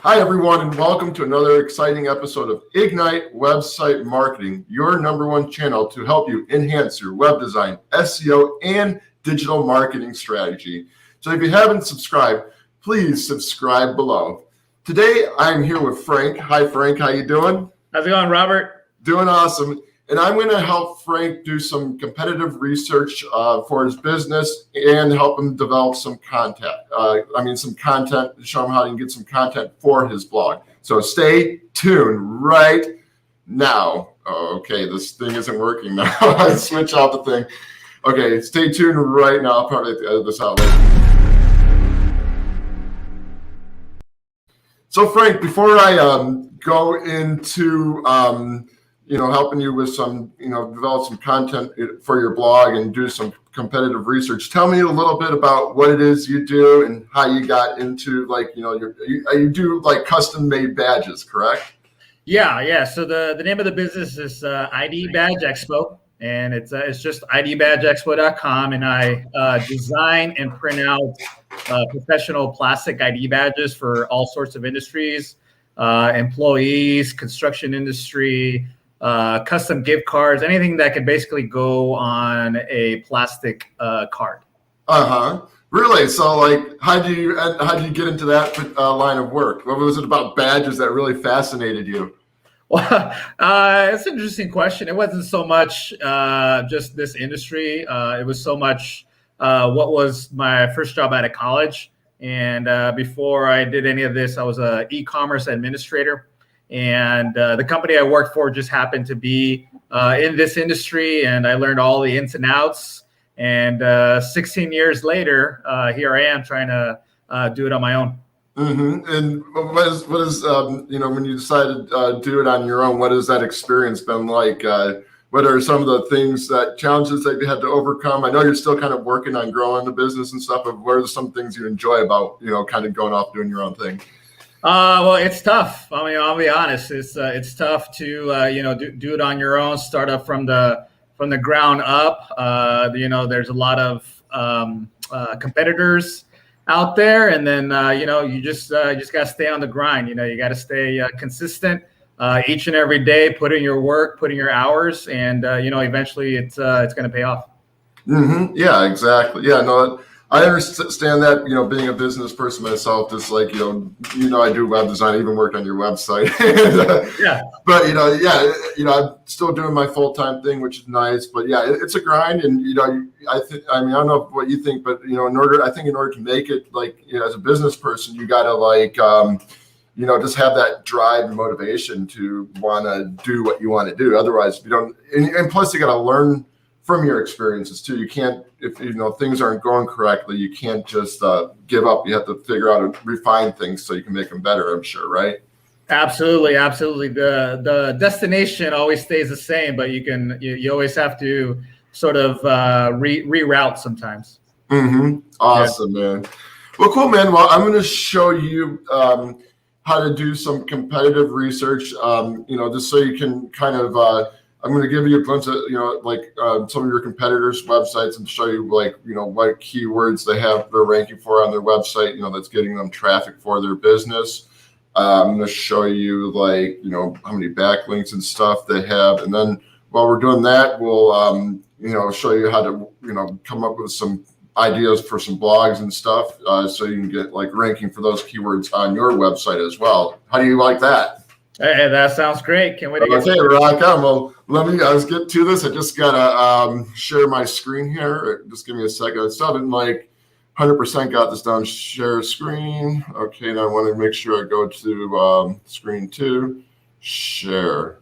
Hi, everyone, and welcome to another exciting episode of Ignite Website Marketing, your #1 channel to help you enhance your web design, SEO, and digital marketing strategy. So if you haven't subscribed, please subscribe below. Today, I'm here with Frank. Hi, Frank. How you doing? How's it going, Robert? Doing awesome. And I'm going to help Frank do some competitive research for his business and help him develop some content. Some content, show him how he can get some content for his blog. So stay tuned right now. Oh, okay, this thing isn't working now. I switch out the thing. Okay, stay tuned right now. I'll probably edit this out later. So Frank, before I go into helping you with some, develop some content for your blog and do some competitive research. Tell me a little bit about what it is you do and how you got into you do like custom made badges, correct? Yeah. So the name of the business is IDBadgeExpo, and it's just IDBadgeExpo.com, and I design and print out professional plastic ID badges for all sorts of industries, employees, construction industry, custom gift cards, anything that could basically go on a plastic card. Really? So how do you get into that line of work? What was it about badges that really fascinated you? Well, it's an interesting question. It wasn't so much just this industry. It was so much what was my first job out of college. And before I did any of this, I was an e-commerce administrator. And the company I worked for just happened to be in this industry, and I learned all the ins and outs. And 16 years later, here I am trying to do it on my own. Mm-hmm. And what is when you decided to do it on your own, what has that experience been like? What are some of the challenges that you had to overcome? I know you're still kind of working on growing the business and stuff, but what are some things you enjoy about, kind of going off doing your own thing? Well, it's tough. I mean, I'll be honest. It's tough to do it on your own, start up from the ground up. There's a lot of competitors out there, and then you just gotta stay on the grind. You got to stay consistent each and every day. Put in your work, put in your hours, and eventually it's going to pay off. Mm-hmm. Yeah, exactly. Yeah, no. I understand that, being a business person myself, just I do web design. I even worked on your website. Yeah. But, I'm still doing my full-time thing, which is nice. But yeah, it's a grind. And, I don't know what you think, but, in order to make it as a business person, you got to just have that drive and motivation to want to do what you want to do. Otherwise, you don't. And plus, you got to learn from your experiences too. You can't, if things aren't going correctly, you can't just give up. You have to figure out and refine things so you can make them better, I'm sure, right? Absolutely. The destination always stays the same, but you always have to sort of reroute sometimes. Mm-hmm. Awesome, yeah. Man. Well, cool, man. Well, I'm going to show you how to do some competitive research, just so you can kind of I'm going to give you a glimpse of, some of your competitors' websites and show you what keywords they're ranking for on their website, that's getting them traffic for their business. I'm going to show you how many backlinks and stuff they have. And then while we're doing that, we'll, show you how to, come up with some ideas for some blogs and stuff. So you can get ranking for those keywords on your website as well. How do you like that? Hey, that sounds great. Can't wait to get Okay, rock on. Well, let's get to this. I just gotta share my screen here. Just give me a second. I still haven't 100% got this down. Share screen. Okay, now I want to make sure I go to screen 2. Share.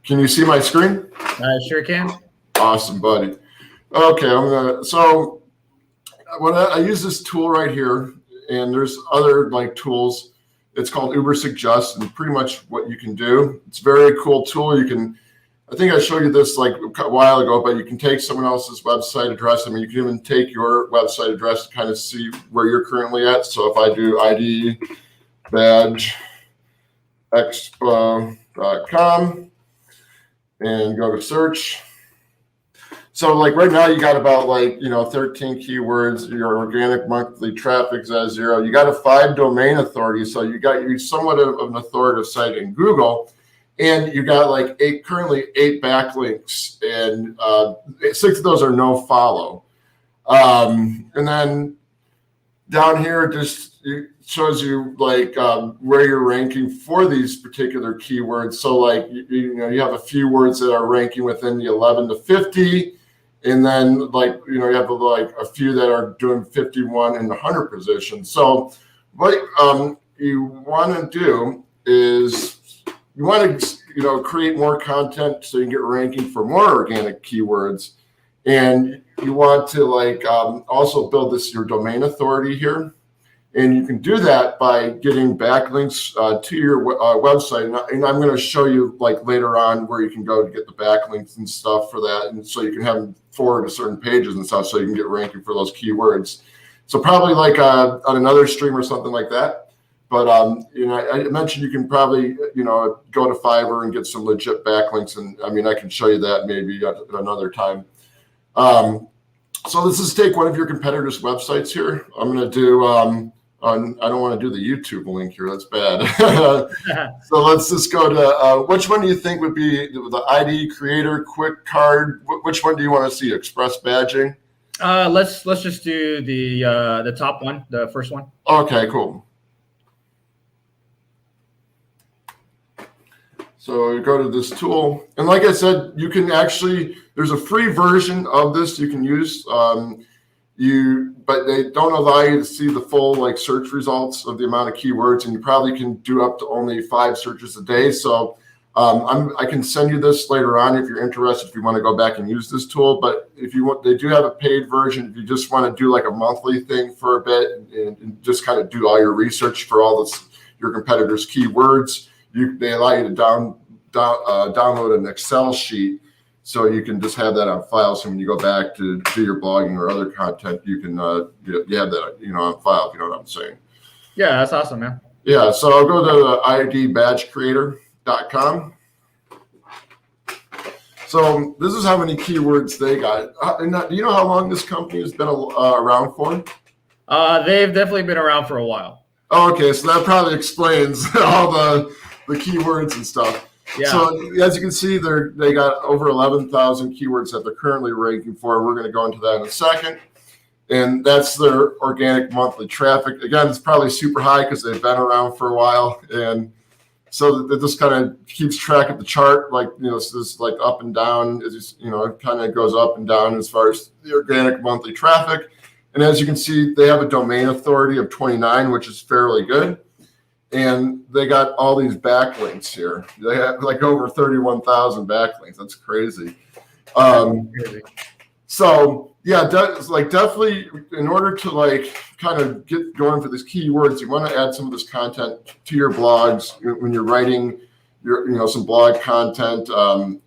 Can you see my screen? I sure can. Awesome, buddy. Okay, so when I use this tool right here, and there's other tools. It's called Uber Suggest, and pretty much what you can do. It's a very cool tool. I think I showed you this a while ago, but you can take someone else's website address. I mean, you can even take your website address to kind of see where you're currently at. So if I do IDBadgeExpo.com and go to search. So like right now you got about 13 keywords. Your organic monthly traffic is at 0. You got a 5 domain authority, so you're somewhat of an authoritative site in Google, and you got currently 8 backlinks, and 6 of those are no follow. And then down here it shows you where you're ranking for these particular keywords. So you have a few words that are ranking within the 11 to 50. And then you have a few that are doing 51 and 100 positions. So what you want to do is you want to create more content so you can get ranking for more organic keywords, and you want to also build your domain authority here. And you can do that by getting backlinks to your website. And I'm going to show you later on where you can go to get the backlinks and stuff for that. And so you can have them forward to certain pages and stuff so you can get ranking for those keywords. So probably on another stream or something like that. But, I mentioned you can probably, go to Fiverr and get some legit backlinks. And I can show you that maybe at another time. So let's just take one of your competitors' websites here. I'm going to do... I don't want to do the YouTube link here. That's bad. So let's just go to which one do you think would be the ID creator quick card? Which one do you want to see? Express badging? Let's just do the top one, the first one. Okay, cool. So you go to this tool, and like I said, you can there's a free version of this you can use. But they don't allow you to see the full search results of the amount of keywords, and you probably can do up to only 5 searches a day. So I can send you this later on if you're interested, if you want to go back and use this tool. But if you want, they do have a paid version. If you just want to do a monthly thing for a bit and just kind of do all your research for all your competitors' keywords, they allow you to download an Excel sheet. So you can just have that on file. So when you go back to do your blogging or other content, you can you have that on file. If you know what I'm saying. Yeah, that's awesome, man. Yeah. So I'll go to IDBadgeCreator.com. So this is how many keywords they got. Do you know how long this company has been around for? They've definitely been around for a while. Oh, okay, so that probably explains all the keywords and stuff. Yeah. So as you can see, they got over 11,000 keywords that they're currently ranking for. We're going to go into that in a second. And that's their organic monthly traffic. Again, it's probably super high because they've been around for a while. And so it just kind of keeps track of the chart, it's just up and down. It kind of goes up and down as far as the organic monthly traffic. And as you can see, they have a domain authority of 29, which is fairly good. And they got all these backlinks here. They have over 31,000 backlinks. That's crazy. So yeah, definitely in order to kind of get going for these keywords, you want to add some of this content to your blogs when you're writing your some blog content.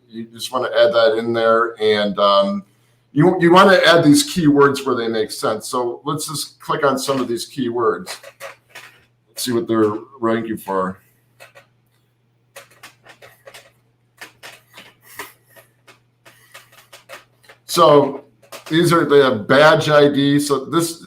You just want to add that in there, and you want to add these keywords where they make sense. So let's just click on some of these keywords. See what they're ranking for. So these are the badge ID. So this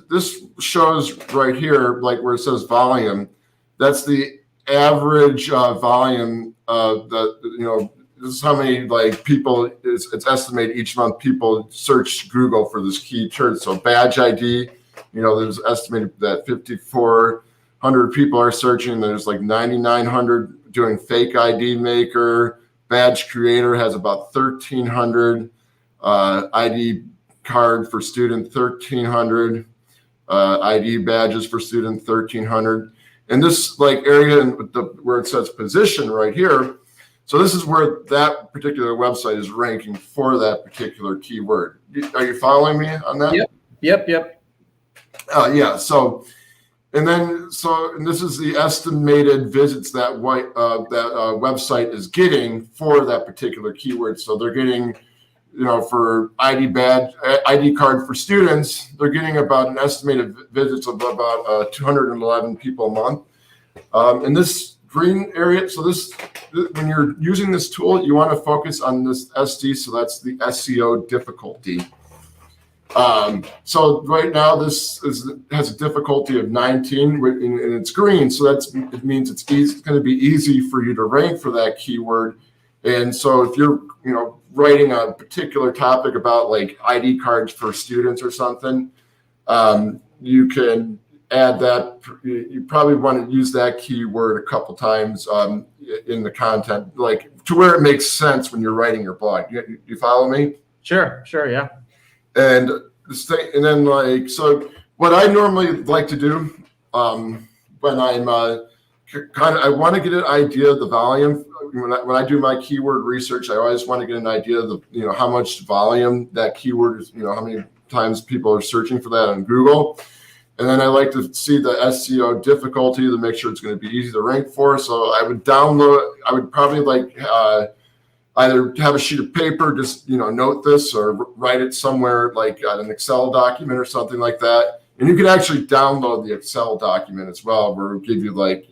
shows right here, where it says volume. That's the average volume that this is how many people it's estimated each month people search Google for this key term. So badge ID, there's estimated that 5,400 people are searching. There's 9,900 doing fake ID maker. Badge creator has about 1,300. ID card for student 1,300. ID badges for student 1,300. And this area where it says position right here. So this is where that particular website is ranking for that particular keyword. Are you following me on that? Yep. Yeah. So. And this is the estimated visits that website is getting for that particular keyword. So they're getting, for ID card for students, they're getting about an estimated visits of about 211 people a month. And this green area. So when you're using this tool, you want to focus on this SD. So that's the SEO difficulty. So right now this has a difficulty of 19 and it's green. So it means it's going to be easy for you to rank for that keyword. And so if you're, writing a particular topic about like ID cards for students or something, you can add that. You probably want to use that keyword a couple times in the content, like to where it makes sense when you're writing your blog. You follow me? Sure, yeah. And then so what I normally like to do when I'm I want to get an idea of the volume. When I do my keyword research, I always want to get an idea of the, how much volume that keyword is, how many times people are searching for that on Google. And then I like to see the SEO difficulty to make sure it's going to be easy to rank for. So I would probably either have a sheet of paper, just, note this or write it somewhere like on an Excel document or something like that. And you can actually download the Excel document as well, where it'll give you like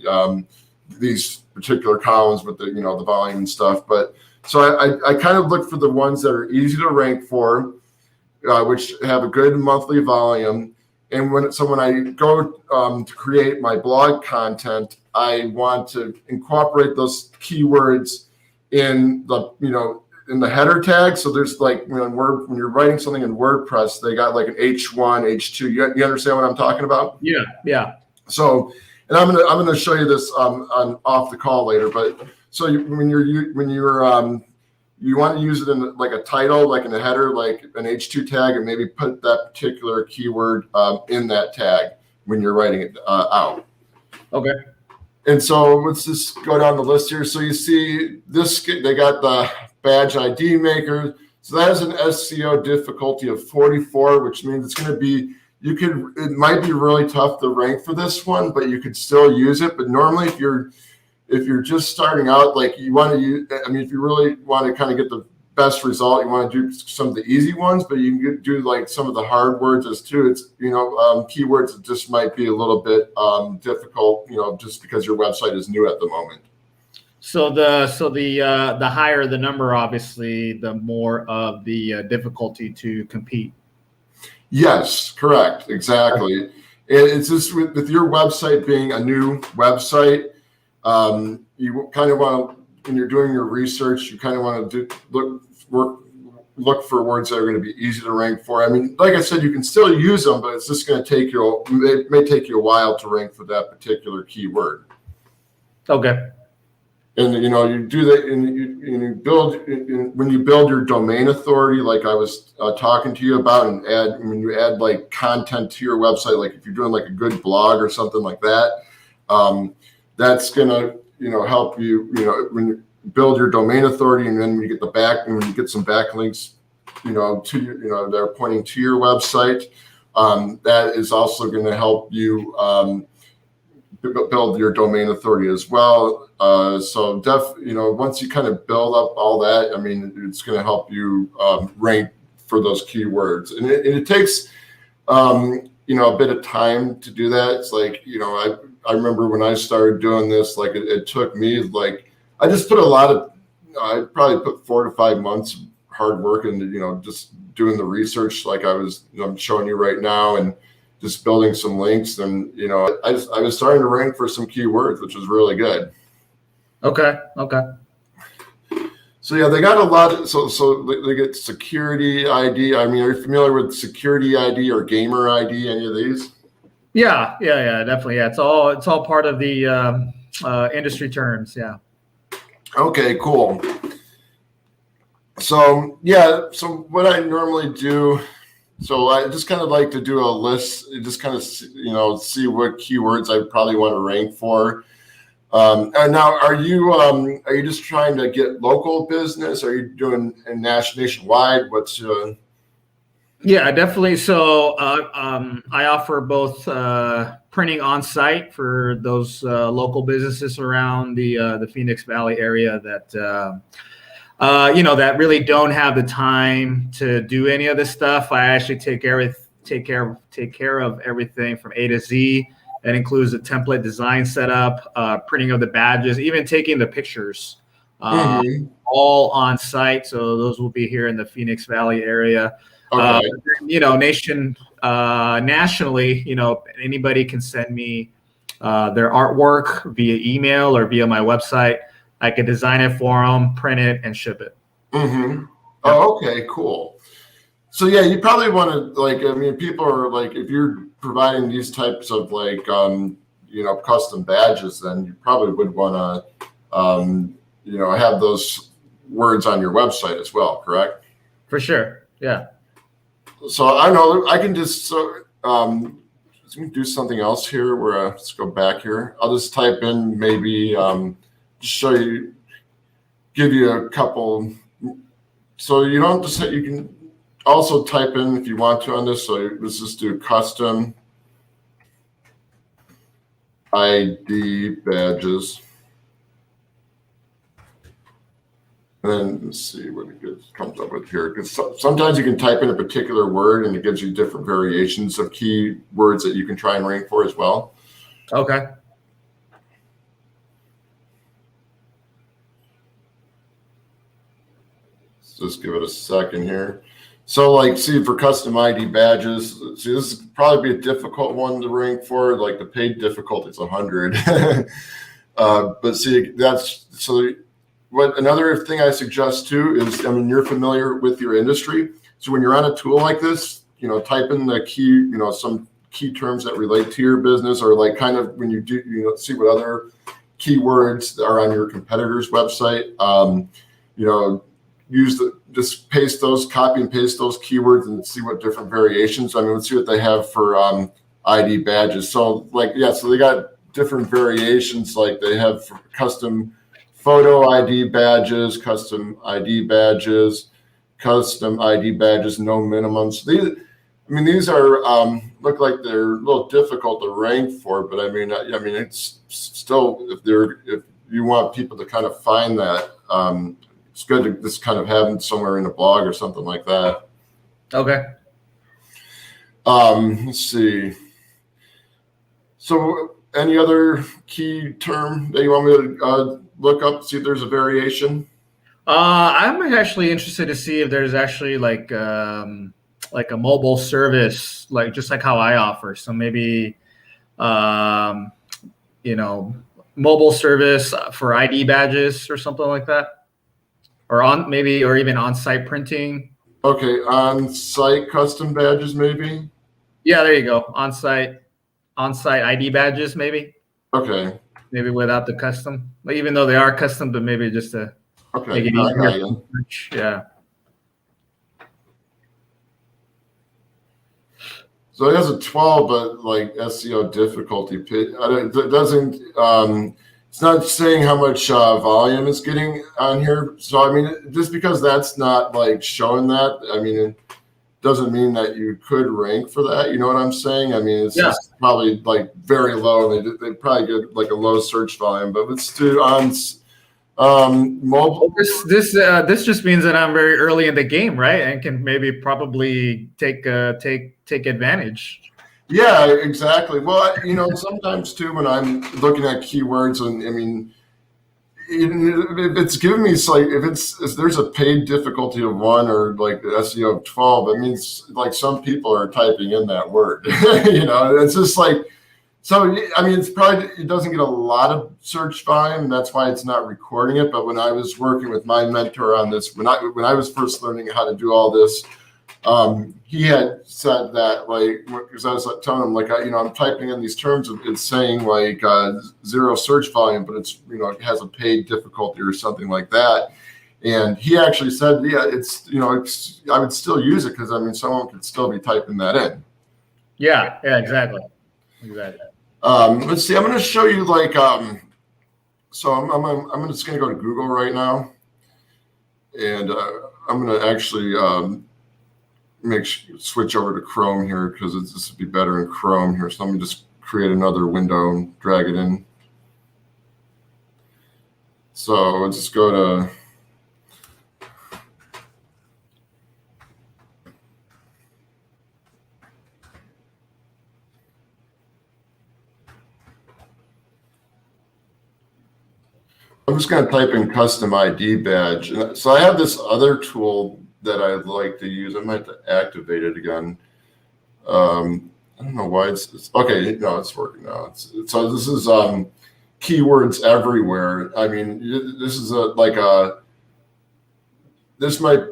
these particular columns with the, the volume and stuff. But so I kind of look for the ones that are easy to rank for, which have a good monthly volume. And when I go to create my blog content, I want to incorporate those keywords in the header tag. So there's like when you're writing something in WordPress, they got like an H1, H2. You understand what I'm talking about? Yeah. So, and I'm gonna show you this on off the call later. But so you want to use it in like a title, like in a header, like an H2 tag, and maybe put that particular keyword in that tag when you're writing it out. Okay. And so let's just go down the list here. So you see this, they got the badge ID maker. So that is an SEO difficulty of 44, which means it's going to be, it might be really tough to rank for this one, but you could still use it. But normally if you're just starting out, like you want to use, if you really want to kind of get the best result, you want to do some of the easy ones, but you can do like some of the hard words as too. It's, keywords that just might be a little bit difficult, just because your website is new at the moment. So the higher the number, obviously, the more of the difficulty to compete. Yes, correct. Exactly. It's just with your website being a new website, you kind of want to, when you're doing your research, you kind of want to look for words that are going to be easy to rank for. Like I said, you can still use them, but it's just going to take you, it may take you a while to rank for that particular keyword. Okay. And you do that, and you build when you build your domain authority, like I was talking to you about, and when you add like content to your website, like if you're doing like a good blog or something like that, that's gonna help you when you build your domain authority, and then when you get some backlinks, to they're pointing to your website, that is also going to help you build your domain authority as well. So once you kind of build up all that, it's going to help you rank for those keywords, and it takes a bit of time to do that. It's like I remember when I started doing this, like it took me like I just put I probably put 4 to 5 months of hard work into just doing the research like I'm showing you right now, and just building some links, and I was starting to rank for some keywords, which was really good. Okay. So yeah, they got a lot. So they get security ID. Are you familiar with security ID or gamer ID? Any of these? Yeah, definitely. Yeah, it's all part of the industry terms. Yeah. Okay, cool. So yeah, so what I normally do. So I just kind of like to do a list, just kind of, see what keywords I probably want to rank for. And now, are you just trying to get local business? Are you doing nationwide? What's Yeah, definitely. So I offer both printing on site for those local businesses around the Phoenix Valley area that that really don't have the time to do any of this stuff. I actually take care of everything from A to Z, It includes the template design setup, printing of the badges, even taking the pictures, all on site. So those will be here in the Phoenix Valley area. Okay. Nationally, anybody can send me their artwork via email or via my website. I can design it for them, print it, and ship it. Oh, okay, cool. So yeah, you probably want to people are like, if you're providing these types of custom badges, then you probably would want to have those words on your website as well, correct? For sure. Yeah. So I know I can just do something else here where let's go back here. I'll just type in maybe just show you, give you a couple. So you don't just you can also type in if you want to on this. So let's just do custom ID badges. And then let's see what it comes up with here. Because sometimes you can type in a particular word and it gives you different variations of key words that you can try and rank for as well. Okay. Let's just give it a second here. So see, for custom ID badges, see, this is probably be a difficult one to rank for. Like the paid difficulty is 100. But see, what another thing I suggest too is, you're familiar with your industry. So when you're on a tool like this, type in the key, some key terms that relate to your business, or kind of when you do, see what other keywords are on your competitor's website. Just paste those, copy and paste those keywords and see what different variations. Let's see what they have for ID badges. So so they got different variations. Like they have custom photo ID badges, custom ID badges, no minimums. These are look like they're a little difficult to rank for, but it's still, if you want people to kind of find that, it's good to just kind of have them somewhere in a blog or something like that. Okay. Let's see. So any other key term that you want me to look up, see if there's a variation? I'm actually interested to see if there's actually like a mobile service, just like how I offer. So maybe, mobile service for ID badges or something like that, or even on-site printing. Okay, on-site custom badges, maybe. Yeah, there you go. On-site ID badges, maybe. Okay. Maybe without the custom, even though they are custom, but maybe just to make it easier. Yeah. So it has a 12, but SEO difficulty. It doesn't. It's not saying how much volume it's getting on here. So just because that's not showing that, it doesn't mean that you could rank for that. You know what I'm saying? It's just probably very low. They probably get a low search volume. But let's do on mobile. This just means that I'm very early in the game, right? And can maybe probably take advantage. Yeah, exactly. Well, sometimes too, when I'm looking at keywords, and if it's giving me if there's a paid difficulty of 1 or the SEO of 12, it means some people are typing in that word. It's just so it's probably, it doesn't get a lot of search volume. That's why it's not recording it. But when I was working with my mentor on this, when I was first learning how to do all this, he had said that because I was telling him I'm typing in these terms, it's saying 0 search volume, but it's it has a paid difficulty or something like that. And he actually said, yeah, it's I would still use it because someone could still be typing that in. Yeah, exactly. Let's see. I'm going to show you so I'm just going to go to Google right now, and I'm going to actually switch over to Chrome here because this would be better in Chrome here. So let me just create another window and drag it in. So let's just go to I'm just going to type in custom ID badge. And so I have this other tool that I'd like to use. I might have to activate it again. I don't know why it's okay. No, it's working now. So this is keywords everywhere. I mean, this is this might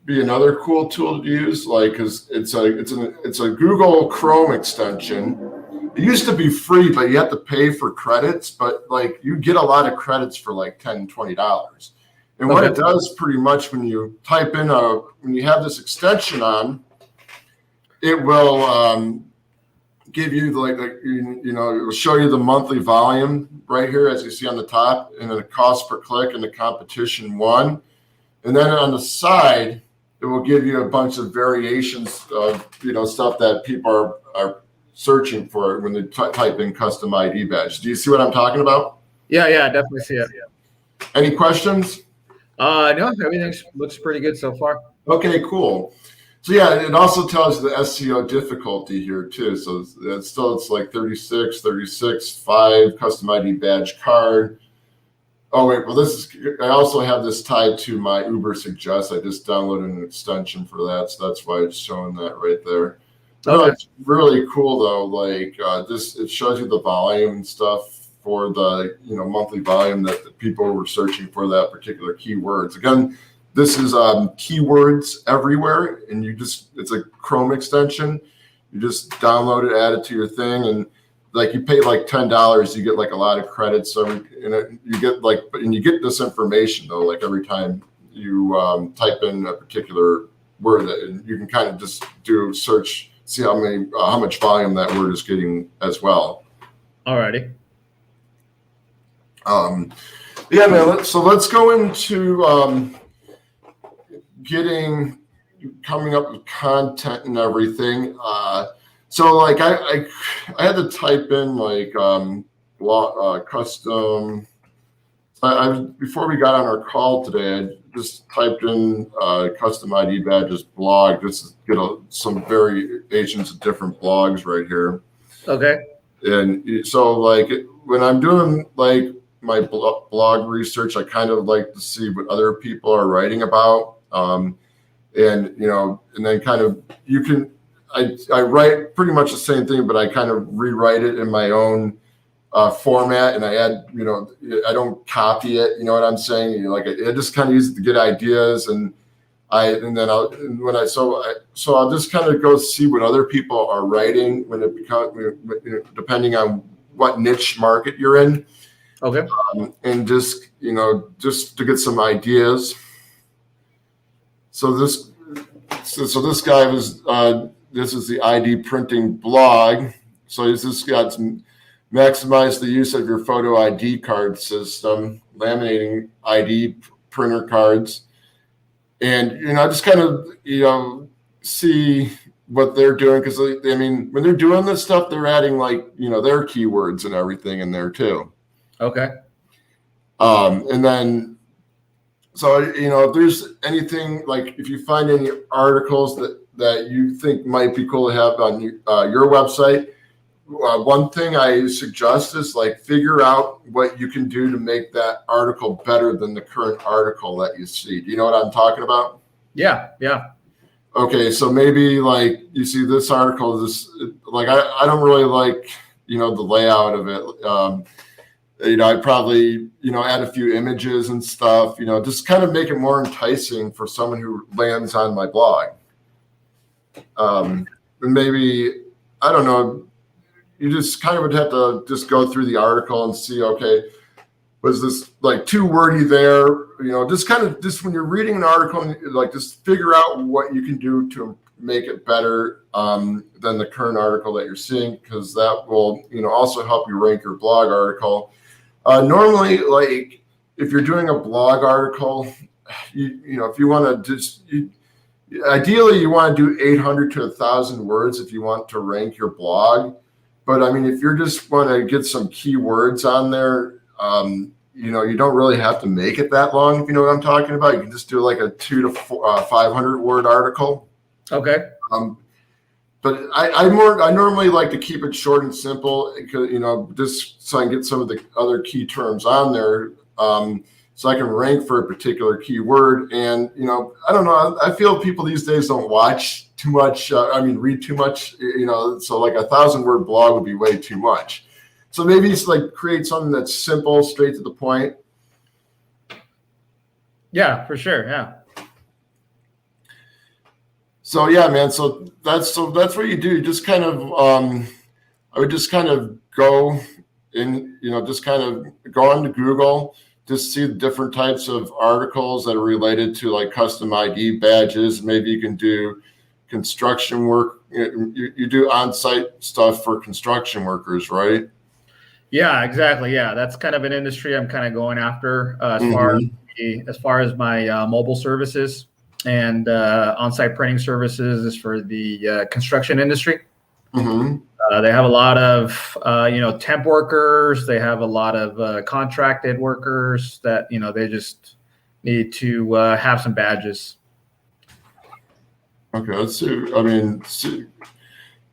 be another cool tool to use, like, because it's a Google Chrome extension. It used to be free, but you have to pay for credits. But like, you get a lot of credits for like $10, $20. And what it does pretty much when you type in when you have this extension on, it will give you it will show you the monthly volume right here, as you see on the top, and then the cost per click and the competition one. And then on the side, it will give you a bunch of variations of stuff that people are searching for when they type in custom ID badge. Do you see what I'm talking about? Yeah, I definitely see it. Any questions? No, everything looks pretty good so far. Okay, cool. So yeah, it also tells you the SEO difficulty here too. So it's like 36, 5 custom ID badge card. Oh wait, well I also have this tied to my Uber Suggest. I just downloaded an extension for that, so that's why it's showing that right there. No, it's really cool though. Like it shows you the volume and stuff for the monthly volume that the people were searching for that particular keywords. Again, this is keywords everywhere, and it's a Chrome extension. You just download it, add it to your thing, and like you pay like $10, you get like a lot of credits. So you get this information though, like every time you type in a particular word, and you can kind of just do search, see how much volume that word is getting as well. Alrighty. Yeah, man. So let's go into coming up with content and everything. So like I had to type in like custom. Before we got on our call today, I just typed in custom ID badges blog just to get some variations of different blogs right here. Okay. And so like when I'm doing like my blog research, I kind of like to see what other people are writing about. And then kind of I write pretty much the same thing, but I kind of rewrite it in my own format, and I add, I don't copy it. You know what I'm saying? I just kind of use it to get ideas, I'll just kind of go see what other people are writing when it becomes, depending on what niche market you're in. Okay. And just to get some ideas. So this guy was. This is the ID printing blog. So he's just got some maximize the use of your photo ID card system, laminating ID printer cards. And, just kind of, see what they're doing. Because, when they're doing this stuff, they're adding their keywords and everything in there too. Okay. And then, so, if there's anything, if you find any articles that you think might be cool to have on your website, one thing I suggest is figure out what you can do to make that article better than the current article that you see. Do you know what I'm talking about? Yeah. Okay, so maybe you see this article, I don't really like, the layout of it. I'd probably, add a few images and stuff, just kind of make it more enticing for someone who lands on my blog. And maybe, I don't know, you just kind of would have to just go through the article and see, okay, was this too wordy there? Just when you're reading an article, just figure out what you can do to make it better than the current article that you're seeing, because that will, also help you rank your blog article. Normally, if you're doing a blog article, if you want to ideally you want to do 800 to 1,000 words if you want to rank your blog. But if you just want to get some keywords on there, you don't really have to make it that long. If you know what I'm talking about, you can just do a 200 to 500 word article. Okay. But I normally like to keep it short and simple, because just so I can get some of the other key terms on there. so I can rank for a particular keyword. And, I don't know, I feel people these days don't watch too much. Read too much, so like 1,000-word blog would be way too much. So maybe it's like create something that's simple, straight to the point. Yeah, for sure. Yeah. So yeah, man. So that's what you do. You just kind of, I would just kind of go in, just kind of go onto Google, just see the different types of articles that are related to like custom ID badges. Maybe you can do construction work. You do on-site stuff for construction workers, right? Yeah, exactly. Yeah, that's kind of an industry I'm kind of going after as far as my mobile services and on-site printing services is for the construction industry. They have a lot of temp workers. They have a lot of contracted workers that they just need to have some badges. Okay, let's see.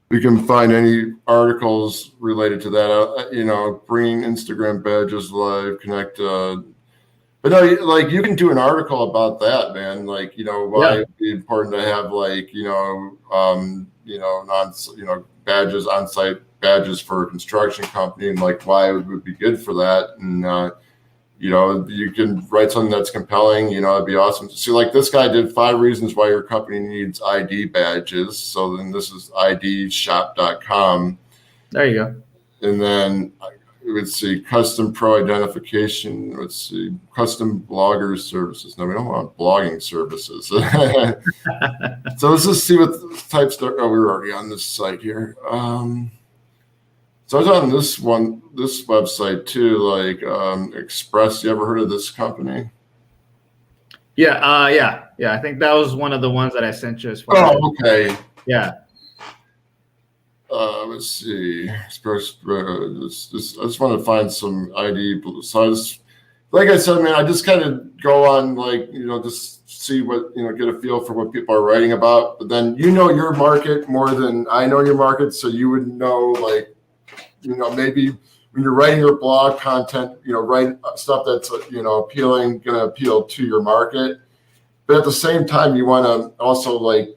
We can find any articles related to that. Bringing Instagram badges live, connect. But no, like you can do an article about that, man. Like why it'd be important to have like badges, on-site badges for a construction company, and like why it would be good for that. And you can write something that's compelling. It'd be awesome. See, like this guy did 5 reasons why your company needs ID badges. So then this is idshop.com. There you go. And then let's see, custom pro identification. Let's see, custom blogger services. No, we don't want blogging services. So let's just see what types. Oh, we're already on this site here. So I was on this website too, like Express. You ever heard of this company? Yeah. I think that was one of the ones that I sent you as far. Oh, okay. Yeah. Let's see. I just want to find some ID. So like I said, man, I just kind of go on, like, just see what, get a feel for what people are writing about. But then your market more than I know your market, so you would know, like, maybe when you're writing your blog content, write stuff that's going to appeal to your market. But at the same time, you want to also like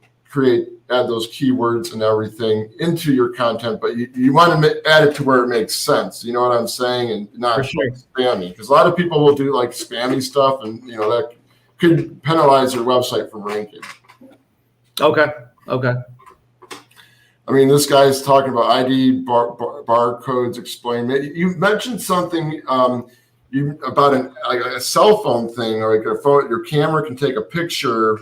add those keywords and everything into your content, but you want to add it to where it makes sense. You know what I'm saying? And not spammy, because a lot of people will do like spammy stuff, and that could penalize your website from ranking. Okay. I mean, this guy's talking about ID barcodes explained. You mentioned something about a cell phone thing, or like a phone. Your camera can take a picture.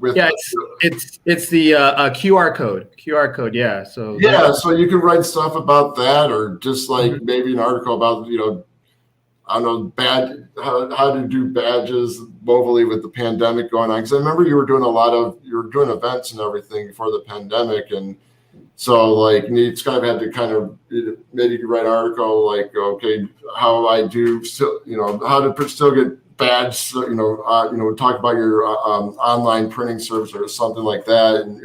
It's the QR code. Yeah. So so you can write stuff about that, or just like maybe an article about I don't know, how to do badges mobilely with the pandemic going on. Because I remember you were doing events and everything before the pandemic, and so like you kind of had to maybe you could write an article like, okay, how I do still, how to still get badge, talk about your online printing service or something like that, and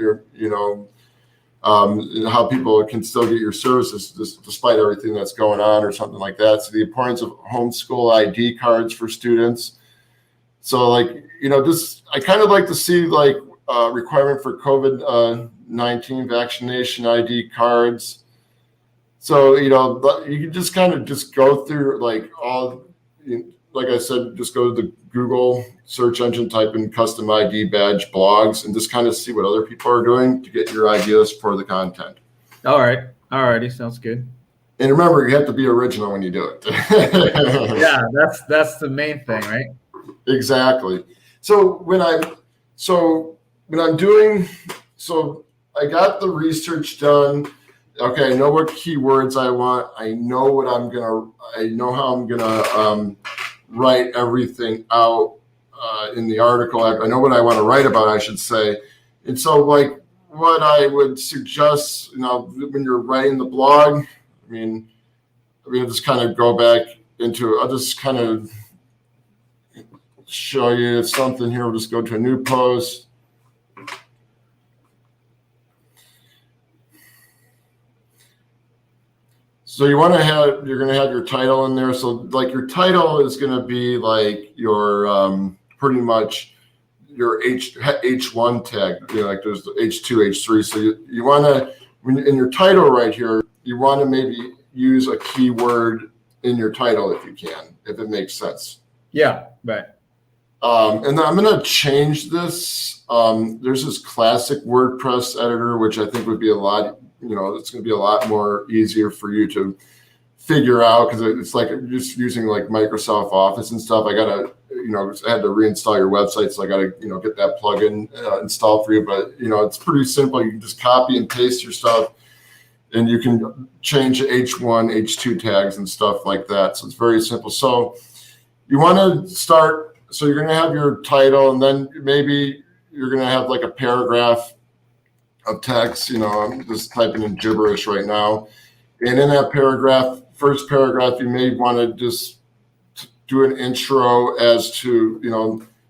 how people can still get your services despite everything that's going on or something like that. So the importance of homeschool ID cards for students. So like, I kind of like to see like requirement for COVID-19 vaccination ID cards. So, you can just kind of just go through like all, like I said, just go to the Google search engine, type in custom ID badge blogs, and just kind of see what other people are doing to get your ideas for the content. All right. Alrighty. Sounds good. And remember, you have to be original when you do it. Yeah, that's the main thing, right? Exactly. So I got the research done. Okay, I know what keywords I want. I know how I'm gonna write everything out in the article. I know what I want to write about, I should say. And so, like, what I would suggest, when you're writing the blog, I'll just kind of go back into. I'll just kind of show you something here. We'll just go to a new post. So you're going to have your title in there. So like your title is going to be like your pretty much your H1 tag, like there's the H2, H3. So you want to, in your title right here, you want to maybe use a keyword in your title if you can, if it makes sense. Yeah, right. And then I'm going to change this. There's this classic WordPress editor, which I think would be a lot, it's going to be a lot more easier for you to figure out, because it's like just using like Microsoft Office and stuff. I got to, I had to reinstall your website. So I got to, get that plugin installed for you. But, it's pretty simple. You can just copy and paste your stuff, and you can change H1, H2 tags and stuff like that. So it's very simple. So you want to start, so you're going to have your title, and then maybe you're going to have like a paragraph of text. I'm just typing in gibberish right now. And in that paragraph, first paragraph, you may want to just do an intro as to,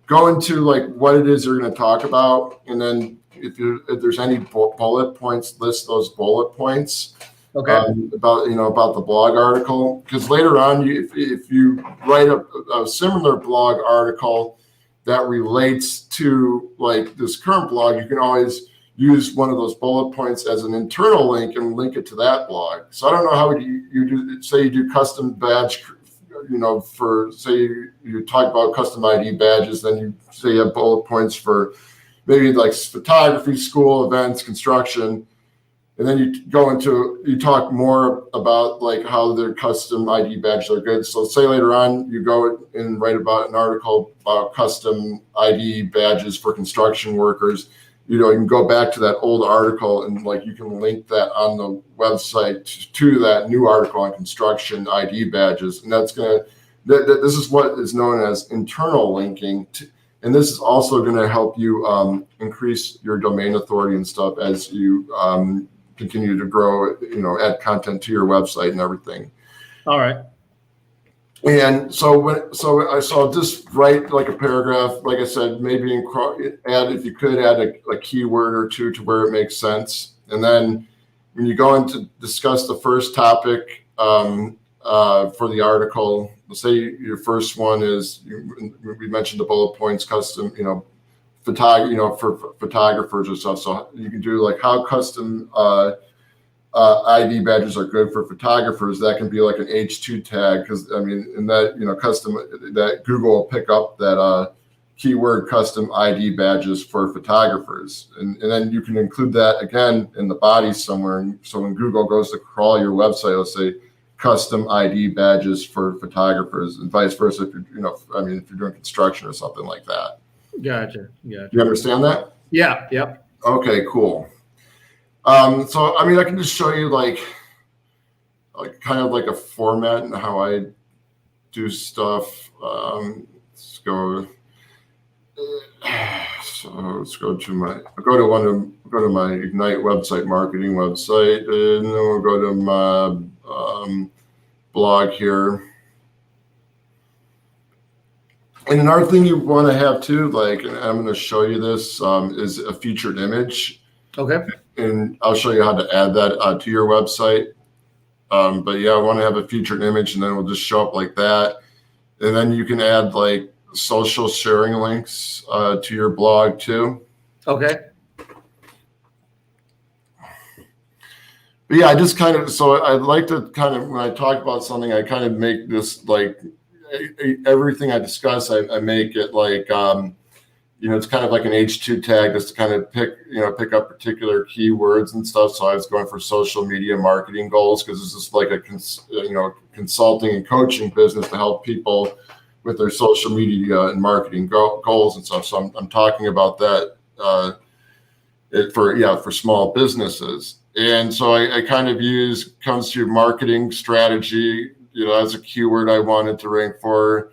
go into like what it is you're going to talk about. And then if there's any bullet points, list those bullet points. Okay. About the blog article, because later on, if you write a similar blog article that relates to like this current blog, you can always use one of those bullet points as an internal link and link it to that blog. So I don't know how you do, say you do custom badge, for say you talk about custom ID badges, then you say you have bullet points for maybe like photography, school, events, construction. And then you talk more about like how their custom ID badges are good. So say later on, you go and write about an article about custom ID badges for construction workers. You can go back to that old article and like you can link that on the website to that new article on construction ID badges. And that's this is what is known as internal linking. And this is also going to help you increase your domain authority and stuff as you continue to grow, add content to your website and everything. All right. And so just write like a paragraph, like I said, maybe if you could add a keyword or two to where it makes sense. And then when you go in to discuss the first topic for the article, let's say your first one is, we mentioned the bullet points, custom, for photographers or stuff. So you can do like how custom ID badges are good for photographers. That can be like an H2 tag, because in that custom, that Google will pick up that keyword custom ID badges for photographers, and then you can include that again in the body somewhere. And so when Google goes to crawl your website, it'll say custom ID badges for photographers, and vice versa. If you're doing construction or something like that. Gotcha. You understand that? Yeah. Yep. Okay, cool. So I can just show you like kind of like a format and how I do stuff. Let's go. So let's go to my Ignite website marketing website, and then we'll go to my blog here. And another thing you want to have too, like, and I'm going to show you this, is a featured image. Okay. And I'll show you how to add that to your website. But yeah, I want to have a featured image, and then it'll just show up like that. And then you can add like social sharing links to your blog too. Okay. But yeah, I just so I'd like to when I talk about something, I kind of make this like everything I discuss, I make it like, it's kind of like an H2 tag just to kind of pick up particular keywords and stuff. So I was going for social media marketing goals, because this is like a consulting and coaching business to help people with their social media and marketing goals and stuff. So I'm talking about that for small businesses. And so I kind of comes to your marketing strategy, as a keyword I wanted to rank for.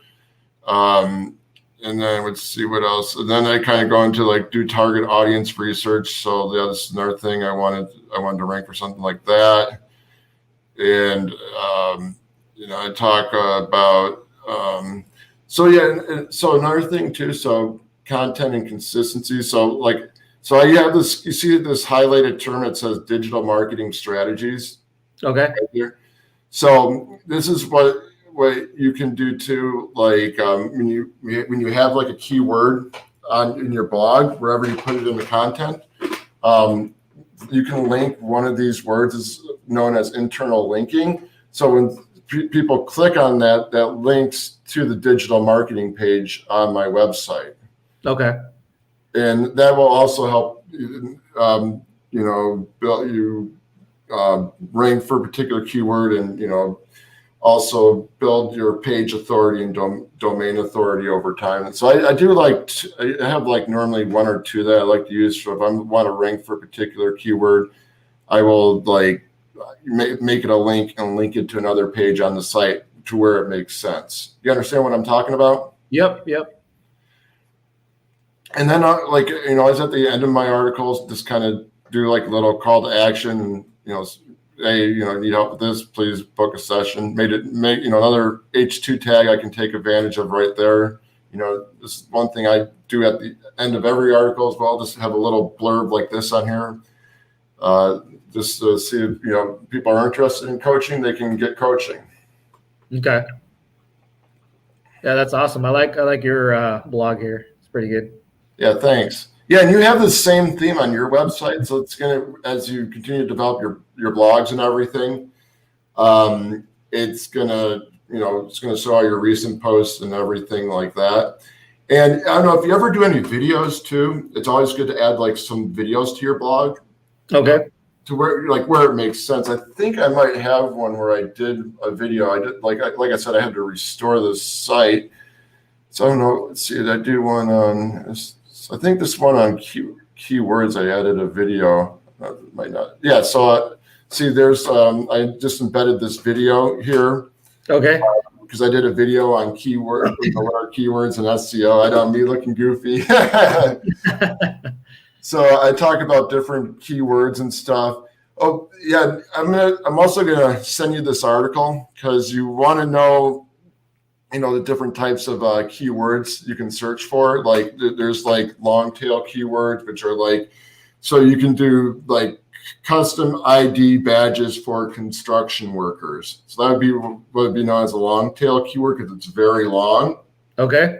And then let's see what else. And then I kind of go into like do target audience research. So yeah, this is another thing I wanted to rank for something like that. And I talk about so another thing too. So content and consistency. So I have this. You see this highlighted term that says digital marketing strategies. Okay. Right here. So this is what you can do too. Like when you have like a keyword in your blog, wherever you put it in the content, you can link one of these words is known as internal linking. So when people click on that, that links to the digital marketing page on my website. Okay. And that will also help, build you rank for a particular keyword, and also build your page authority and domain authority over time. And so I do I have like normally one or two that I like to use. So if I want to rank for a particular keyword, I will like make it a link and link it to another page on the site to where it makes sense. You understand what I'm talking about? Yep. And then as at the end of my articles, just kind of do like a little call to action, and hey, need help with this, please book a session. Make another H2 tag I can take advantage of right there. This is one thing I do at the end of every article as well. Just have a little blurb like this on here. Just to see if people are interested in coaching, they can get coaching. Okay. Yeah, that's awesome. I like your blog here. It's pretty good. Yeah, thanks. Yeah, and you have the same theme on your website, so it's gonna, as you continue to develop your blogs and everything, it's gonna show all your recent posts and everything like that. And I don't know if you ever do any videos too. It's always good to add like some videos to your blog. Okay. To where it makes sense. I think I might have one where I did a video. I did like I said, I had to restore the site. So I don't know. Let's see. Did I do one on? I think this one on keywords. I added a video. Might not. Yeah. So see, there's I just embedded this video here. Okay. Because I did a video on keywords and SEO. I know me looking goofy. So I talk about different keywords and stuff. Oh yeah, I'm also gonna send you this article because you want to know, the different types of keywords you can search for. Like there's like long tail keywords, which are like, so you can do like custom ID badges for construction workers. So that would be what would be known as a long tail keyword because it's very long. Okay.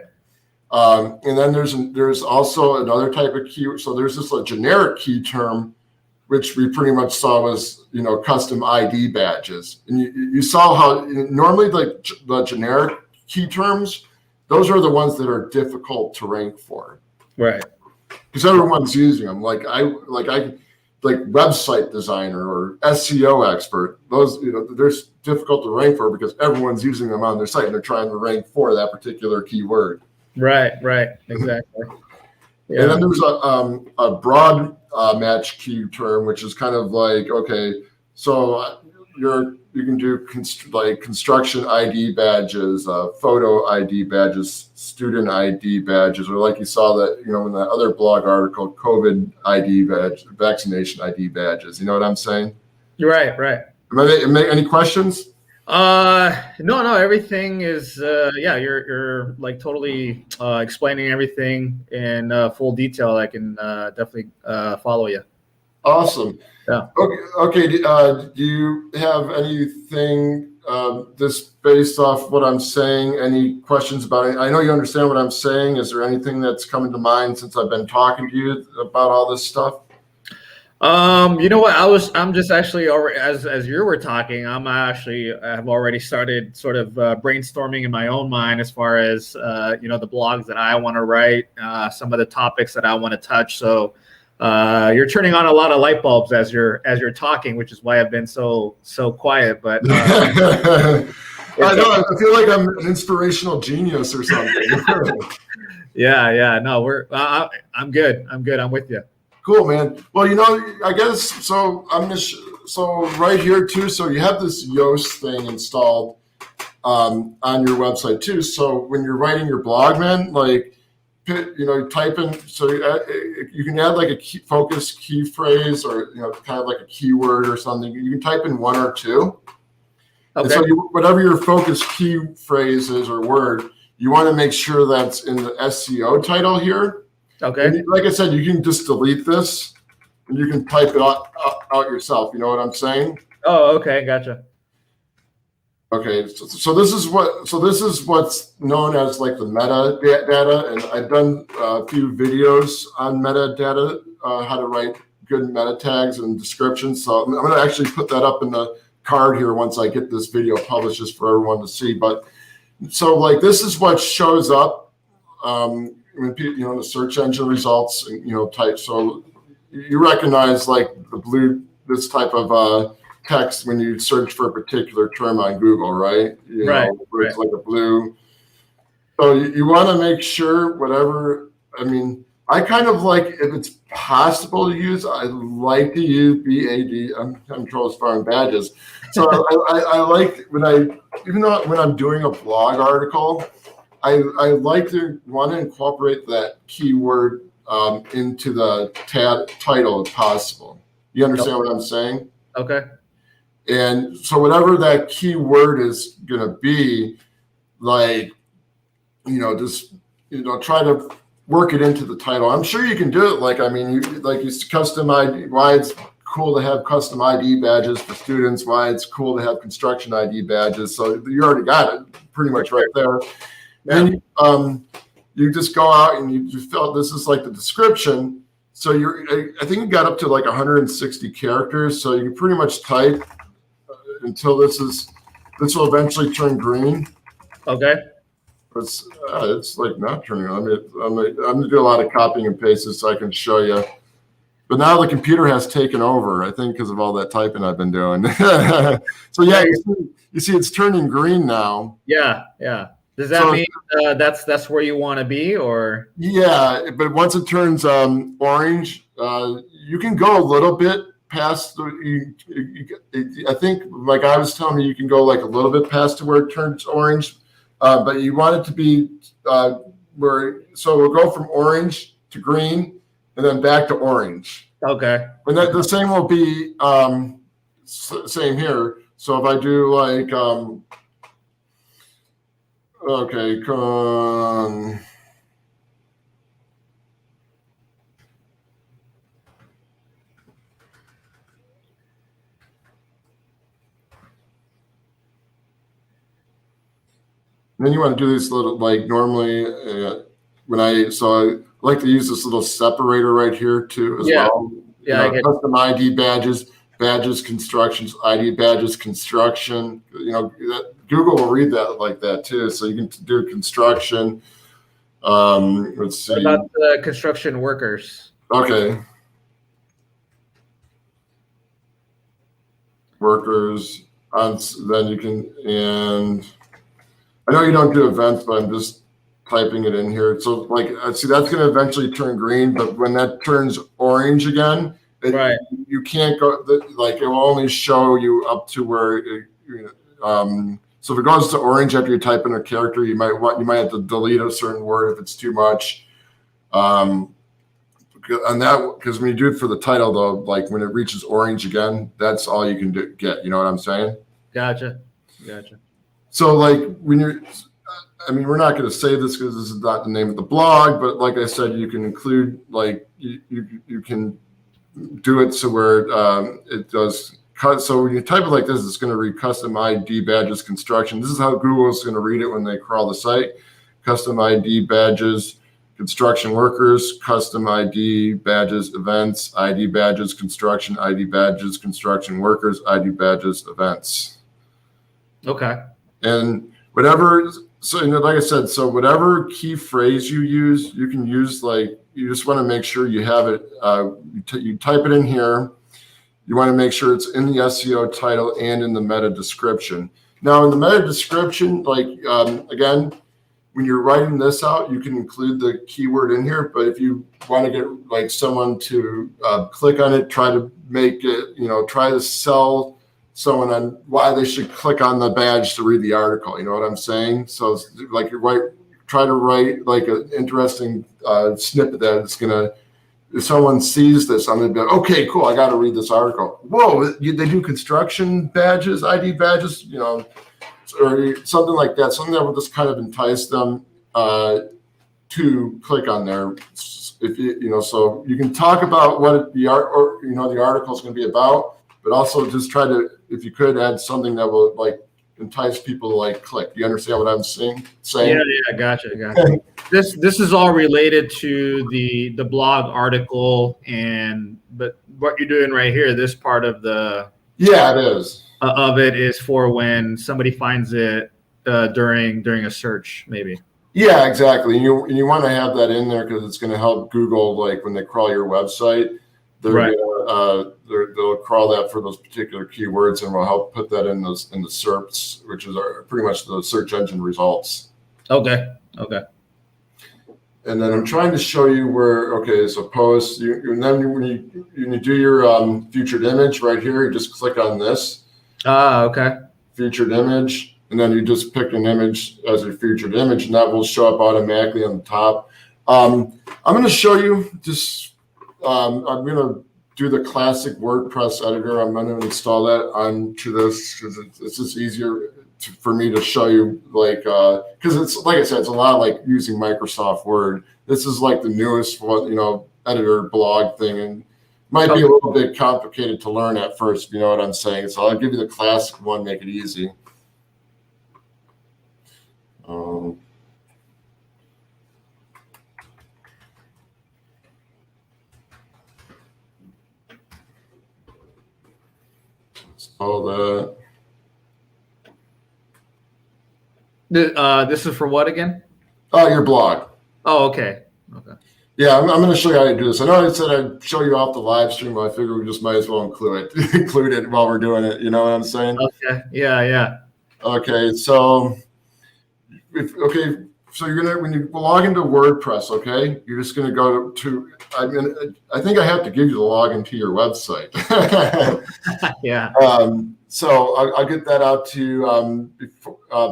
And then there's also another type of keyword. So there's this generic key term, which we pretty much saw was custom ID badges. And you saw how normally like the generic key terms, those are the ones that are difficult to rank for. Right. Because everyone's using them. Like website designer or SEO expert. Those they're difficult to rank for because everyone's using them on their site and they're trying to rank for that particular keyword. Right, exactly. Yeah. And then there's a broad match key term, which is kind of like, okay, so you can do construction ID badges, photo ID badges, student ID badges, or like you saw that in the other blog article, COVID ID badge, vaccination ID badges. You know what I'm saying? You're right. Any questions? No, everything is you're like totally explaining everything in full detail. I can definitely follow you. Awesome. Yeah. Okay. Do you have anything just based off what I'm saying? Any questions about it? I know you understand what I'm saying. Is there anything that's coming to mind since I've been talking to you about all this stuff? You know what? I'm just actually already, as you were talking, I've already started sort of brainstorming in my own mind as far as the blogs that I want to write, some of the topics that I want to touch. So you're turning on a lot of light bulbs as you're talking, which is why I've been so quiet. But I know I feel like I'm an inspirational genius or something. Yeah. No, I'm good. I'm with you. Cool, man. Well, I guess so. So right here too. So you have this Yoast thing installed on your website too. So when you're writing your blog, man, like type in. So you can add like a focus key phrase or kind of like a keyword or something. You can type in one or two. Okay. And so whatever your focus key phrase is or word, you want to make sure that's in the SEO title here. Okay. And like I said, you can just delete this and you can type it out yourself. You know what I'm saying? Oh, okay. Gotcha. Okay, so this is what's known as like the metadata, and I've done a few videos on metadata, how to write good meta tags and descriptions. So I'm going to actually put that up in the card here once I get this video published, just for everyone to see. But so like this is what shows up when people, the search engine results, and type. So you recognize like this type of text when you search for a particular term on Google, right? Right. Where it's like a blue. So you want to make sure whatever, I kind of like, if it's possible to use, I like to use BAD, controls foreign badges. So I like even though when I'm doing a blog article, I like to want to incorporate that keyword into the title if possible. You understand what I'm saying? Okay. And so whatever that keyword is going to be, like, just, try to work it into the title. I'm sure you can do it. Like, you custom ID, why it's cool to have custom ID badges for students, why it's cool to have construction ID badges. So you already got it pretty much right there. And you just go out and you fill, this is like the description. So I think you got up to like 160 characters. So you can pretty much type until this will eventually turn green. Okay. It's like not turning on. I'm gonna do a lot of copying and pasting so I can show you. But now the computer has taken over, I think, because of all that typing I've been doing. So yeah, you see it's turning green now. Yeah. Does that mean that's where you want to be, or? Yeah, but once it turns orange, you can go a little bit past I think, like I was telling you, you can go like a little bit past to where it turns orange, but you want it to be so we'll go from orange to green and then back to orange. Okay. And the same will be same here. So if I do like okay, then you want to do this little, like normally I like to use this little separator right here too as well. Yeah, custom ID badges, constructions, ID badges, construction. Google will read that like that too. So you can do construction. Let's see. What about the construction workers? Okay. Workers. Then you can, and I know you don't do events, but I'm just typing it in here. So like, see, that's going to eventually turn green, but when that turns orange again, you can't go, like it will only show you up to where, so if it goes to orange after you type in a character, you might have to delete a certain word if it's too much. And that, because when you do it for the title though, like when it reaches orange again, that's all you can get. You know what I'm saying? Gotcha. So like when you're, we're not going to say this because this is not the name of the blog, but like I said, you can include, like you can do it so where it does cut. So when you type it like this, it's going to read custom ID badges construction. This is how Google is going to read it when they crawl the site. Custom ID badges, construction workers, custom ID badges, events, ID badges, construction workers, ID badges, events. Okay. And whatever, so like I said, so whatever key phrase you use, you can use, like, you just want to make sure you have it, you type it in here. You want to make sure it's in the SEO title and in the meta description. Now in the meta description, like, again, when you're writing this out, you can include the keyword in here, but if you want to get like someone to click on it, try to make it, try to sell someone on why they should click on the badge to read the article. You know what I'm saying? So it's like try to write like an interesting snippet that it's gonna, if someone sees this, I'm gonna be like, okay, cool, I got to read this article. Whoa, they do construction badges, ID badges, or something like that. Something that will just kind of entice them to click on there. If so you can talk about what the article is going to be about, but also just try to, if you could, add something that will like entice people to like click. You understand what I'm saying? Yeah, gotcha. This is all related to the blog article, but what you're doing right here, this part of it is of it is for when somebody finds it during a search, maybe. Yeah, exactly. You want to have that in there because it's going to help Google, like when they crawl your website, they'll crawl that for those particular keywords, and will help put that in the SERPs, which is pretty much the search engine results. Okay. And then I'm trying to show you where. Okay, so post. And then when you do your featured image right here, you just click on this. Okay. Featured image. And then you just pick an image as your featured image, and that will show up automatically on the top. I'm going to show you just, I'm going to do the classic WordPress editor. I'm going to install that onto this because it's just easier for me to show you, like, because it's, like I said, it's a lot like using Microsoft Word. This is like the newest one, editor blog thing, and might be a little bit complicated to learn at first, if you know what I'm saying. So I'll give you the classic one, make it easy. All that. This is for what again? Oh, your blog. Oh, okay. Yeah, I'm going to show you how to do this. I know I said I'd show you off the live stream, but I figured we just might as well include it while we're doing it. You know what I'm saying? Okay. Yeah. Okay, so so you're gonna, when you log into WordPress, okay, you're just gonna go to. I think I have to give you the login to your website. Yeah. So I'll get that out to you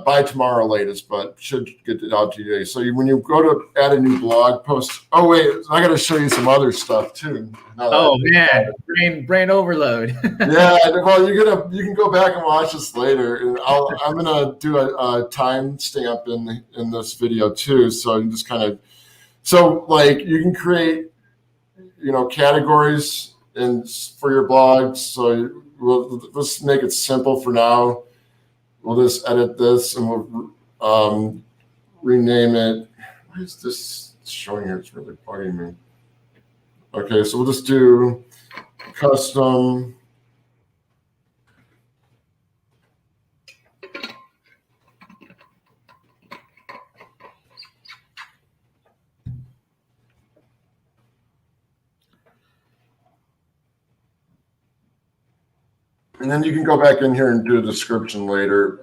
by tomorrow latest, but should get it out to you today. So when you go to add a new blog post, oh wait, I got to show you some other stuff too. Oh man, brain overload. Yeah, well, you can go back and watch this later, and I'm gonna do a time stamp in this video too. So you just kind of, like you can create, categories for your blogs. So let's make it simple for now. We'll just edit this and we'll rename it. Why is this showing here? It's really bugging me. Okay, so we'll just do custom. And then you can go back in here and do a description later.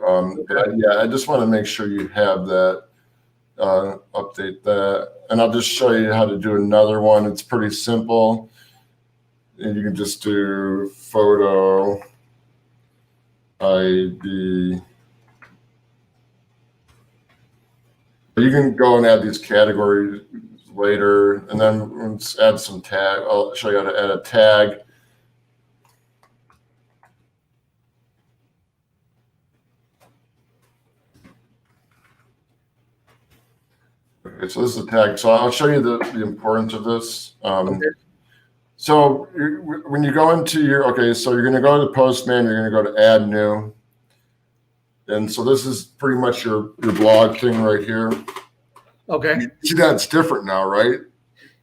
But I just want to make sure you have that, update that. And I'll just show you how to do another one. It's pretty simple. And you can just do photo ID. You can go and add these categories later. And then let's add some tag. I'll show you how to add a tag. Okay, so this is a tag. So I'll show you the importance of this. Okay. So when you go into so you're going to go to the Postman, you're going to go to Add New. And so this is pretty much your blog thing right here. Okay. See that it's different now, right?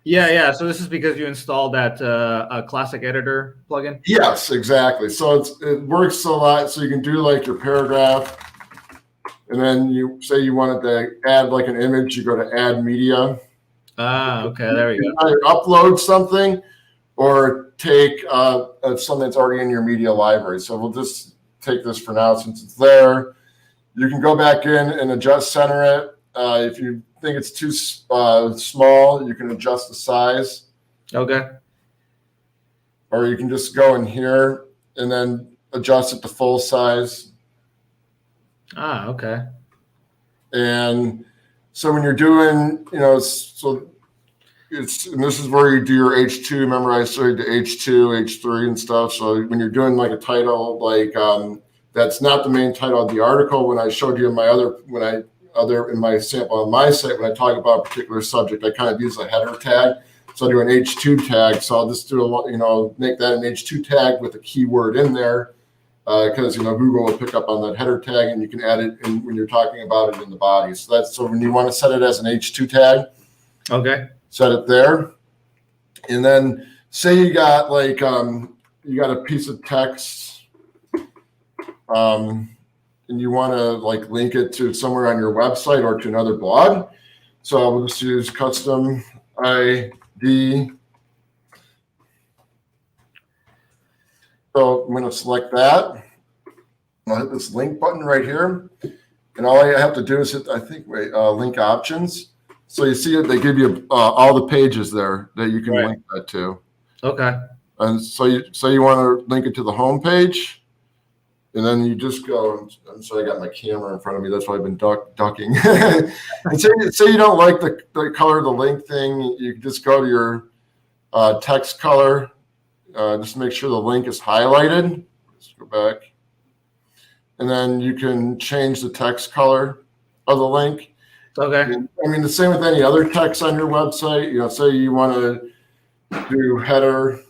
Yeah. So this is because you installed that classic editor plugin? Yes, exactly. So it works a lot. So you can do like your paragraph. And then you say you wanted to add like an image, you go to add media. Okay, there we go. Either upload something or take something that's already in your media library. So we'll just take this for now since it's there. You can go back in and adjust center it. If you think it's too small, you can adjust the size. Okay. Or you can just go in here and then adjust it to full size. Okay. And so when you're doing, and this is where you do your H2. Remember I showed the H2, H3 and stuff. So when you're doing like a title, like that's not the main title of the article. When I showed you in my in my sample on my site, when I talk about a particular subject, I kind of use a header tag. So I do an H2 tag. So I'll just do make that an H2 tag with a keyword in there. because Google will pick up on that header tag, and you can add it in when you're talking about it in the body. So when you want to set it as an H2 tag, Okay. set it there, and then say you got you got a piece of text, and you want to link it to somewhere on your website or to another blog. So I will just use custom ID. So I'm going to select that. I'll hit this link button right here. And all I have to do is hit, link options. So you see it, they give you all the pages there that you can link that to. Okay. And so you want to link it to the home page. And then you just go, I'm sorry, I got my camera in front of me. That's why I've been ducking. And say you don't like the color of the link thing. You can just go to your text color. Just make sure the link is highlighted. Let's go back. And then you can change the text color of the link. Okay. I mean, the same with any other text on your website. Say you want to do header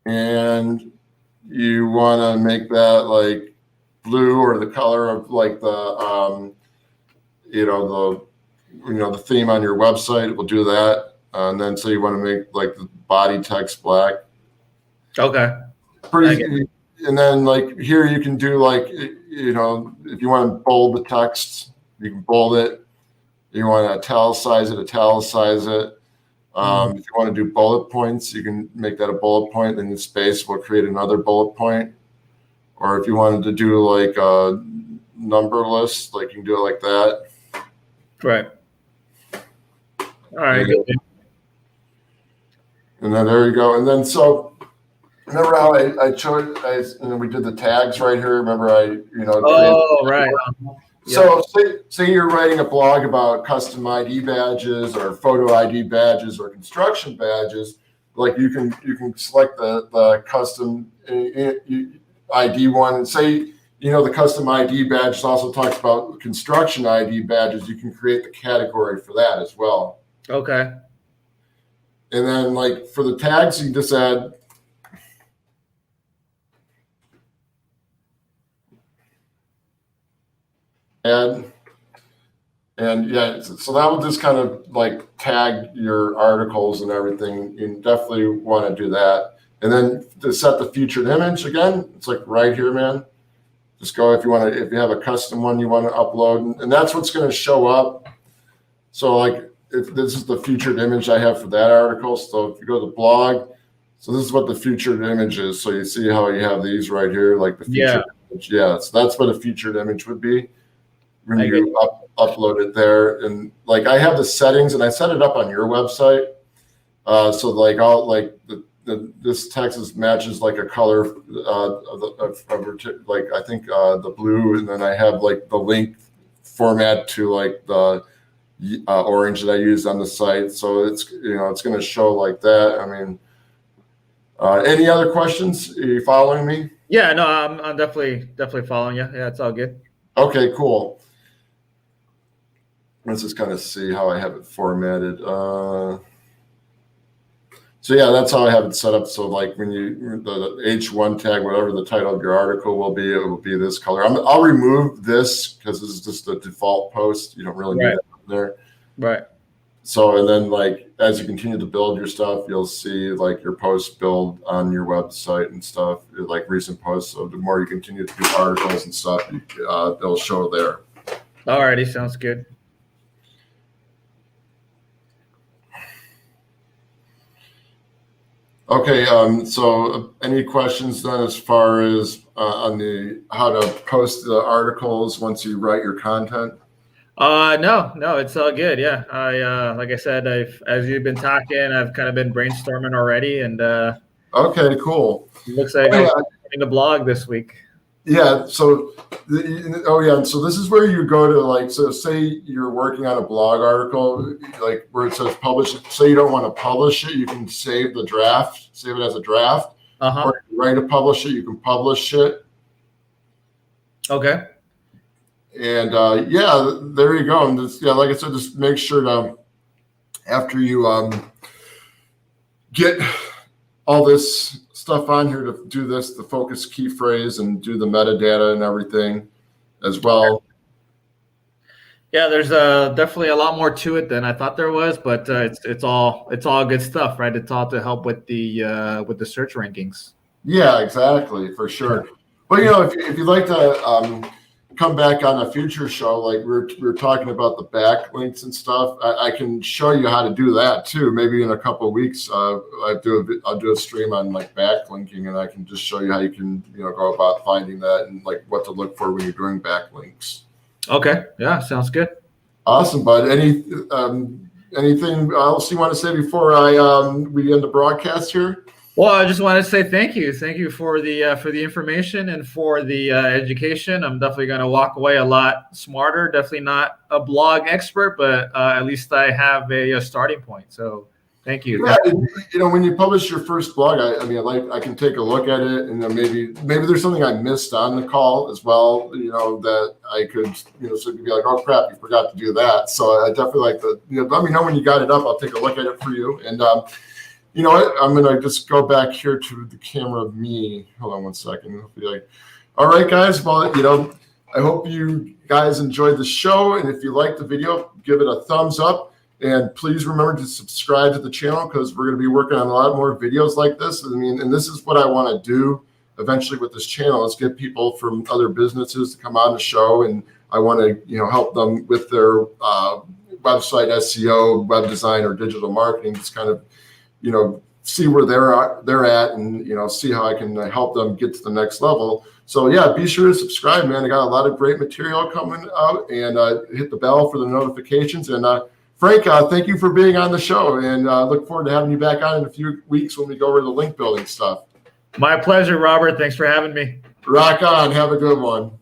and you want to make that blue or the color of the the theme on your website. It will do that. And then say you want to make the body text black. Okay. Pretty. And then here you can do if you want to bold the text, you can bold it. You want to italicize it. If you want to do bullet points, you can make that a bullet point. Then the space will create another bullet point. Or if you wanted to do a number list, you can do it like that. Right. All right. And then there you go. And then remember how I showed we did the tags right here. Remember right. So say you're writing a blog about custom ID badges or photo ID badges or construction badges. You can select the custom ID one, and say the custom ID badge also talks about construction ID badges. You can create the category for that as well. Okay. And then for the tags, you can just add and so that will just kind of tag your articles and everything. You definitely want to do that. And then to set the featured image again, it's right here, man. Just go if you have a custom one you want to upload, and that's what's going to show up. So if this is the featured image I have for that article. So if you go to the blog, so this is what the featured image is. So you see how you have these right here, the featured image. Yeah, so that's what a featured image would be when you upload it there. And I have the settings, and I set it up on your website. So this text matches a color of I think the blue, and then I have the link format to the orange that I used on the site. So it's going to show like that. I mean, any other questions? Are you following me? Yeah, no, I'm definitely following you. Yeah, it's all good. Okay, cool. Let's just kind of see how I have it formatted. So yeah, that's how I have it set up. So when the H1 tag, whatever the title of your article will be, it will be this color. I'll remove this because this is just the default post. You don't really need it there. Right. So, and then as you continue to build your stuff, you'll see your posts build on your website and stuff, recent posts. So the more you continue to do articles and stuff, they'll show there. Alrighty, sounds good. Okay, so any questions then as far as on how to post the articles once you write your content? No, it's all good. Yeah, like I said, as you've been talking, I've kind of been brainstorming already, and okay, cool. It looks like I'm writing a blog this week. Yeah. So, and so this is where you go to so say you're working on a blog article, where it says publish. Say you don't want to publish it, you can save the draft, save it as a draft. Or if you write to publish it, you can publish it. Okay. And there you go. And just, like I said, just make sure to after you get all this stuff on here to do this, the focus key phrase, and do the metadata and everything as well. Yeah, there's definitely a lot more to it than I thought there was, but it's all good stuff, right? It's all to help with the search rankings. Yeah, exactly, for sure. But if you'd like to come back on a future show, like we're talking about the backlinks and stuff, I can show you how to do that too. Maybe in a couple of weeks, I'll do a stream on like backlinking, and I can just show you how you can go about finding that and like what to look for when you're doing backlinks. Okay, yeah, sounds good. Awesome, bud. Anything else you want to say before we end the broadcast here? Well, I just want to say thank you for the information and for the education. I'm definitely going to walk away a lot smarter. Definitely not a blog expert, but at least I have a starting point. So thank you. Yeah, when you publish your first blog, I can take a look at it, and then maybe there's something I missed on the call as well. That I could so you'd be like, oh crap, you forgot to do that. So I definitely like to let me know when you got it up. I'll take a look at it for you. And you know what? I'm gonna just go back here to the camera of me. Hold on one second. It'll be like, all right, guys. Well, I hope you guys enjoyed the show, and if you liked the video, give it a thumbs up. And please remember to subscribe to the channel, because we're going to be working on a lot more videos like this. And this is what I want to do eventually with this channel, is get people from other businesses to come on the show, and I want to help them with their website SEO, web design, or digital marketing. Just kind of see where they're at, and see how I can help them get to the next level. So yeah, be sure to subscribe, man. I got a lot of great material coming out, and hit the bell for the notifications. And Frank, thank you for being on the show, and look forward to having you back on in a few weeks when we go over the link building stuff. My pleasure, Robert. Thanks for having me. Rock on. Have a good one.